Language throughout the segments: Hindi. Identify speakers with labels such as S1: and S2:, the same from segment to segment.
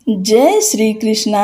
S1: जय श्री कृष्णा।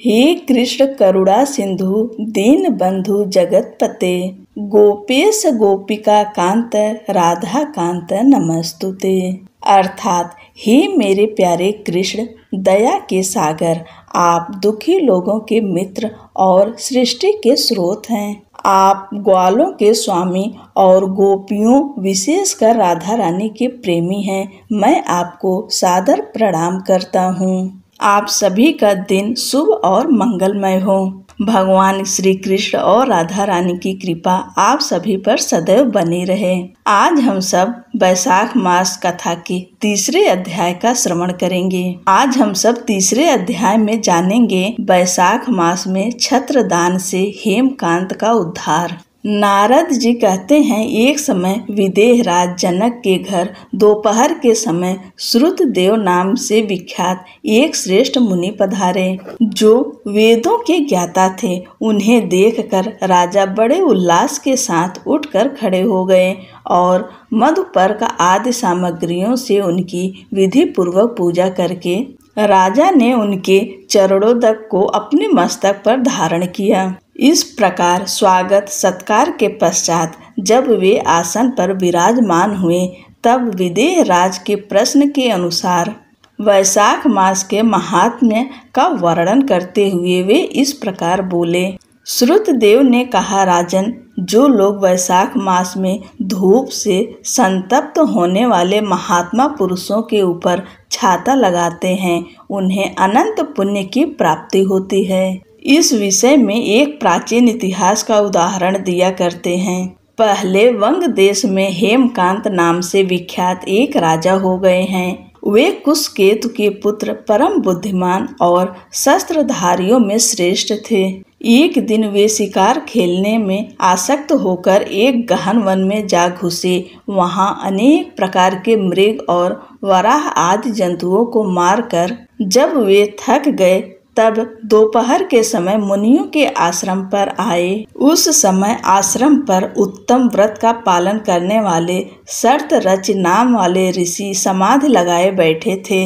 S1: हे कृष्ण करुणा सिंधु दीन बंधु जगतपते, गोपेश गोपिका कांत राधा कांत नमस्तुते। अर्थात हे मेरे प्यारे कृष्ण दया के सागर, आप दुखी लोगों के मित्र और सृष्टि के स्रोत हैं। आप ग्वालों के स्वामी और गोपियों विशेषकर राधा रानी के प्रेमी हैं। मैं आपको सादर प्रणाम करता हूँ। आप सभी का दिन शुभ और मंगलमय हो। भगवान श्री कृष्ण और राधा रानी की कृपा आप सभी पर सदैव बनी रहे। आज हम सब वैशाख मास कथा के तीसरे अध्याय का श्रवण करेंगे। आज हम सब तीसरे अध्याय में जानेंगे वैशाख मास में छत्रदान से हेमकांत का उद्धार। नारद जी कहते हैं, एक समय विदेह राज जनक के घर दोपहर के समय श्रुतदेव नाम से विख्यात एक श्रेष्ठ मुनि पधारे, जो वेदों के ज्ञाता थे। उन्हें देखकर राजा बड़े उल्लास के साथ उठकर खड़े हो गए और मधुपर्क आदि सामग्रियों से उनकी विधि पूर्वक पूजा करके राजा ने उनके चरणोदक को अपने मस्तक पर धारण किया। इस प्रकार स्वागत सत्कार के पश्चात जब वे आसन पर विराजमान हुए, तब विदेह राज के प्रश्न के अनुसार वैशाख मास के महात्म्य का वर्णन करते हुए वे इस प्रकार बोले। श्रुतदेव ने कहा, राजन, जो लोग वैशाख मास में धूप से संतप्त होने वाले महात्मा पुरुषों के ऊपर छाता लगाते हैं, उन्हें अनंत पुण्य की प्राप्ति होती है। इस विषय में एक प्राचीन इतिहास का उदाहरण दिया करते हैं। पहले वंग देश में हेमकांत नाम से विख्यात एक राजा हो गए हैं। वे कुशकेतु के पुत्र, परम बुद्धिमान और शस्त्रधारियों में श्रेष्ठ थे। एक दिन वे शिकार खेलने में आसक्त होकर एक गहन वन में जा घुसे। वहां अनेक प्रकार के मृग और वराह आदि जंतुओं को मारकर जब वे थक गए, तब दोपहर के समय मुनियों के आश्रम पर आए। उस समय आश्रम पर उत्तम व्रत का पालन करने वाले शर्तरच नाम वाले ऋषि समाधि लगाए बैठे थे,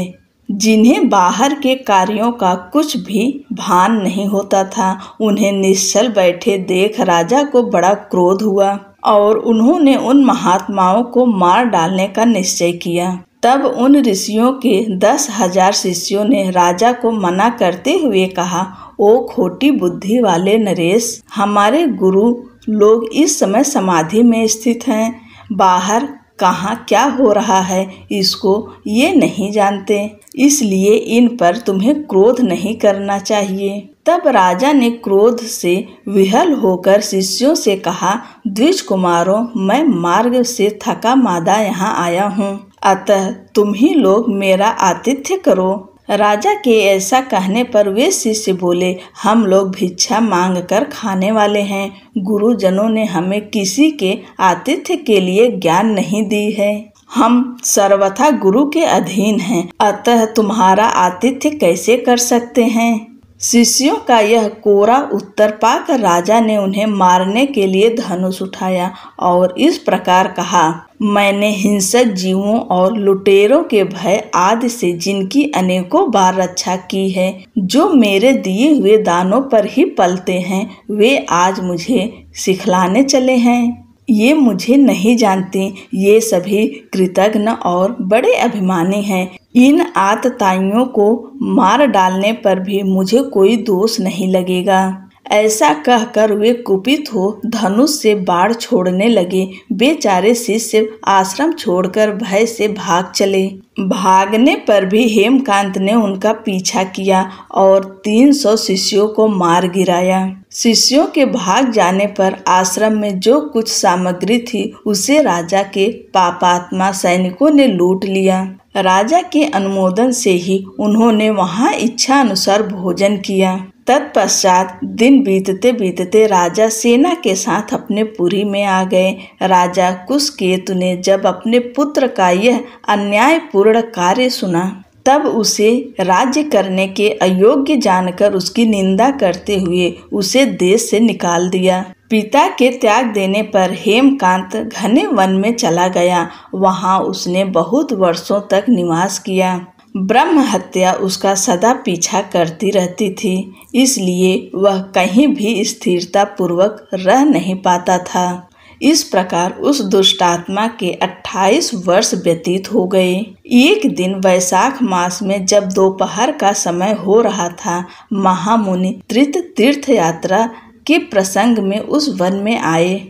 S1: जिन्हें बाहर के कार्यों का कुछ भी भान नहीं होता था। उन्हें निश्चल बैठे देख राजा को बड़ा क्रोध हुआ और उन्होंने उन महात्माओं को मार डालने का निश्चय किया। तब उन ऋषियों के 10,000 शिष्यों ने राजा को मना करते हुए कहा, ओ खोटी बुद्धि वाले नरेश, हमारे गुरु लोग इस समय समाधि में स्थित हैं। बाहर कहाँ क्या हो रहा है इसको ये नहीं जानते, इसलिए इन पर तुम्हें क्रोध नहीं करना चाहिए। तब राजा ने क्रोध से विहल होकर शिष्यों से कहा, द्विज कुमारों, मैं मार्ग से थका मादा यहाँ आया हूँ, अतः तुम ही लोग मेरा आतिथ्य करो। राजा के ऐसा कहने पर वे शिष्य बोले, हम लोग भिक्षा मांग कर खाने वाले हैं। गुरुजनों ने हमें किसी के आतिथ्य के लिए ज्ञान नहीं दी है। हम सर्वथा गुरु के अधीन हैं, अतः तुम्हारा आतिथ्य कैसे कर सकते हैं। शिष्यों का यह कोरा उत्तर पाकर राजा ने उन्हें मारने के लिए धनुष उठाया और इस प्रकार कहा, मैंने हिंसक जीवों और लुटेरों के भय आदि से जिनकी अनेकों बार रक्षा की है, जो मेरे दिए हुए दानों पर ही पलते हैं, वे आज मुझे सिखलाने चले हैं। ये मुझे नहीं जानते। ये सभी कृतघ्न और बड़े अभिमानी हैं। इन आतताइयों को मार डालने पर भी मुझे कोई दोष नहीं लगेगा। ऐसा कहकर वे कुपित हो धनुष से बाण छोड़ने लगे। बेचारे शिष्य आश्रम छोड़कर भय से भाग चले। भागने पर भी हेमकांत ने उनका पीछा किया और 300 शिष्यों को मार गिराया। शिष्यों के भाग जाने पर आश्रम में जो कुछ सामग्री थी उसे राजा के पापात्मा सैनिकों ने लूट लिया। राजा के अनुमोदन से ही उन्होंने वहां इच्छा अनुसार भोजन किया। तत्पश्चात दिन बीतते बीतते राजा सेना के साथ अपने पुरी में आ गए। राजा कुशकेतु ने जब अपने पुत्र का यह अन्यायपूर्ण कार्य सुना, तब उसे राज्य करने के अयोग्य जानकर उसकी निंदा करते हुए उसे देश से निकाल दिया। पिता के त्याग देने पर हेमकांत घने वन में चला गया। वहां उसने बहुत वर्षों तक निवास किया। ब्रह्म हत्या उसका सदा पीछा करती रहती थी, इसलिए वह कहीं भी स्थिरता पूर्वक रह नहीं पाता था। इस प्रकार उस दुष्टात्मा के 28 वर्ष व्यतीत हो गए। एक दिन वैशाख मास में जब दोपहर का समय हो रहा था, महामुनि तीर्थ यात्रा के प्रसंग में उस वन में आए।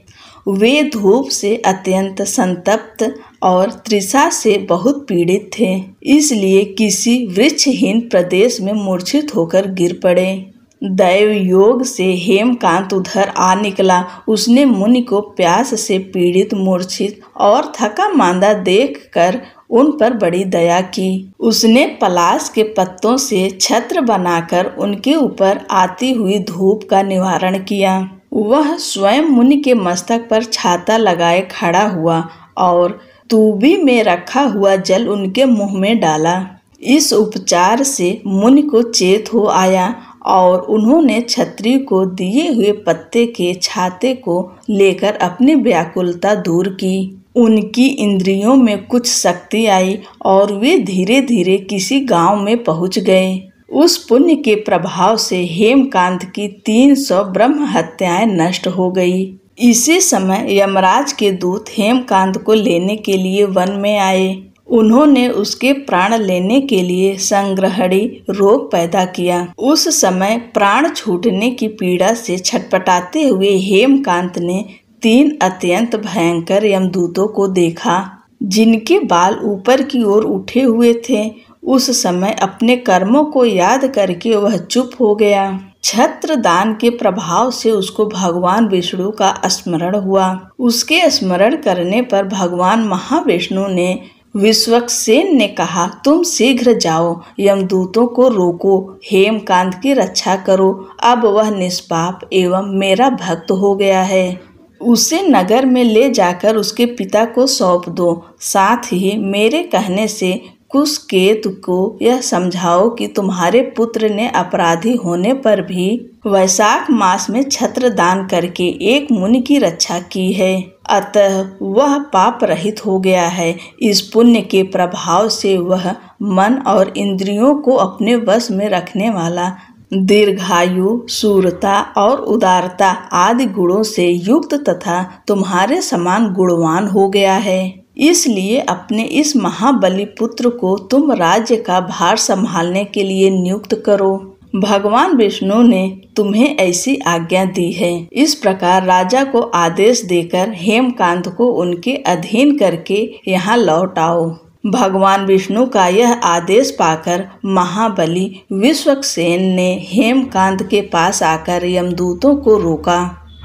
S1: वे धूप से अत्यंत संतप्त और तृषा से बहुत पीड़ित थे, इसलिए किसी वृक्षहीन प्रदेश में मूर्छित होकर गिर पड़े। दैव योग से हेमकांत उधर आ निकला। उसने मुनि को प्यास से पीड़ित, मूर्छित और थका मांदा देखकर उन पर बड़ी दया की। उसने पलाश के पत्तों से छत्र बनाकर उनके ऊपर आती हुई धूप का निवारण किया। वह स्वयं मुनि के मस्तक पर छाता लगाए खड़ा हुआ और तूबी में रखा हुआ जल उनके मुंह में डाला। इस उपचार से मुनि को चेत हो आया और उन्होंने छत्री को दिए हुए पत्ते के छाते को लेकर अपनी व्याकुलता दूर की। उनकी इंद्रियों में कुछ शक्ति आई और वे धीरे धीरे किसी गांव में पहुंच गए। उस पुण्य के प्रभाव से हेमकांत की 300 ब्रह्म हत्याएं नष्ट हो गई। इसी समय यमराज के दूत हेमकांत को लेने के लिए वन में आए। उन्होंने उसके प्राण लेने के लिए संग्रहणी रोग पैदा किया। उस समय प्राण छूटने की पीड़ा से छटपटाते हुए हेमकांत ने 3 अत्यंत भयंकर यमदूतों को देखा, जिनके बाल ऊपर की ओर उठे हुए थे। उस समय अपने कर्मों को याद करके वह चुप हो गया। छत्र दान के प्रभाव से उसको भगवान विष्णु का स्मरण हुआ। उसके स्मरण करने पर भगवान महाविष्णु ने विश्वक्सेन ने कहा, तुम शीघ्र जाओ, यमदूतों को रोको, हेमकांत की रक्षा करो। अब वह निष्पाप एवं मेरा भक्त हो गया है। उसे नगर में ले जाकर उसके पिता को सौंप दो। साथ ही मेरे कहने से कुशकेतु को यह समझाओ कि तुम्हारे पुत्र ने अपराधी होने पर भी वैशाख मास में छत्र दान करके एक मुनि की रक्षा की है, अतः वह पाप रहित हो गया है। इस पुण्य के प्रभाव से वह मन और इंद्रियों को अपने वश में रखने वाला, दीर्घायु, शूरता और उदारता आदि गुणों से युक्त तथा तुम्हारे समान गुणवान हो गया है। इसलिए अपने इस महाबली पुत्र को तुम राज्य का भार संभालने के लिए नियुक्त करो। भगवान विष्णु ने तुम्हें ऐसी आज्ञा दी है। इस प्रकार राजा को आदेश देकर हेमकांत को उनके अधीन करके यहाँ लौट आओ। भगवान विष्णु का यह आदेश पाकर महाबली विश्वक्सेन ने हेमकांत के पास आकर यमदूतों को रोका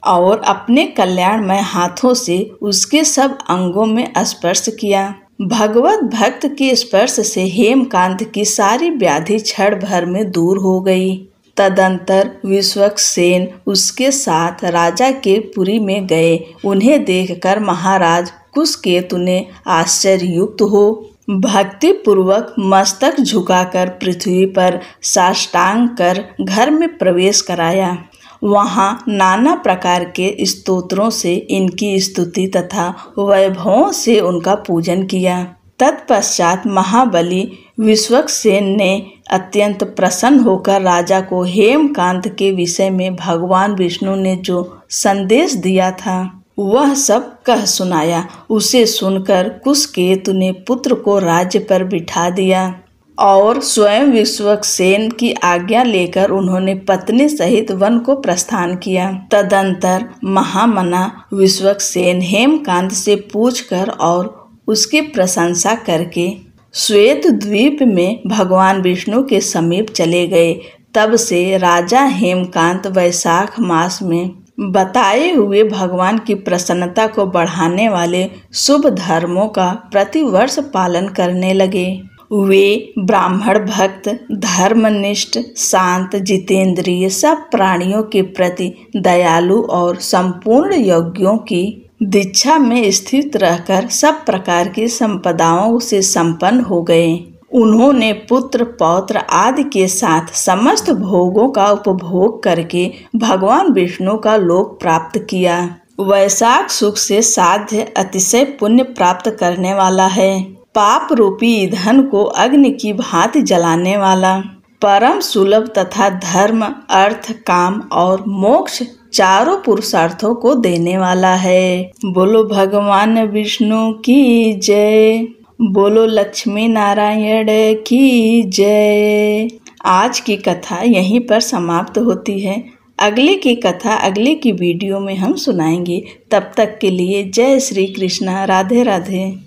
S1: और अपने कल्याणमय हाथों से उसके सब अंगों में स्पर्श किया। भगवत भक्त के स्पर्श से हेमकांत की सारी व्याधि क्षण भर में दूर हो गई। तदंतर विश्वक्सेन उसके साथ राजा के पुरी में गए। उन्हें देखकर महाराज कुशकेतु ने आश्चर्ययुक्त हो भक्ति पूर्वक मस्तक झुकाकर पृथ्वी पर साष्टांग कर घर में प्रवेश कराया। वहाँ नाना प्रकार के स्तोत्रों से इनकी स्तुति तथा वैभवों से उनका पूजन किया। तत्पश्चात महाबली विश्वक्सेन ने अत्यंत प्रसन्न होकर राजा को हेमकांत के विषय में भगवान विष्णु ने जो संदेश दिया था वह सब कह सुनाया। उसे सुनकर कुशकेतु ने पुत्र को राज्य पर बिठा दिया और स्वयं विश्वक्सेन की आज्ञा लेकर उन्होंने पत्नी सहित वन को प्रस्थान किया। तदंतर महामना विश्वक्सेन हेमकांत से पूछकर और उसकी प्रशंसा करके श्वेत द्वीप में भगवान विष्णु के समीप चले गए। तब से राजा हेमकांत वैशाख मास में बताए हुए भगवान की प्रसन्नता को बढ़ाने वाले शुभ धर्मों का प्रतिवर्ष पालन करने लगे। वे ब्राह्मण भक्त, धर्मनिष्ठ, शांत, जितेंद्रिय, सब प्राणियों के प्रति दयालु और संपूर्ण यज्ञों की दीक्षा में स्थित रहकर सब प्रकार की संपदाओं से संपन्न हो गए। उन्होंने पुत्र, पौत्र आदि के साथ समस्त भोगों का उपभोग करके भगवान विष्णु का लोक प्राप्त किया। वैशाख सुख से साध्य अतिशय पुण्य प्राप्त करने वाला है। पाप रूपी ईंधन को अग्नि की भांति जलाने वाला, परम सुलभ तथा धर्म, अर्थ, काम और मोक्ष चारों पुरुषार्थों को देने वाला है। बोलो भगवान विष्णु की जय, बोलो लक्ष्मी नारायण की जय। आज की कथा यहीं पर समाप्त होती है। अगले की कथा अगले की वीडियो में हम सुनाएंगे। तब तक के लिए जय श्री कृष्णा, राधे राधे।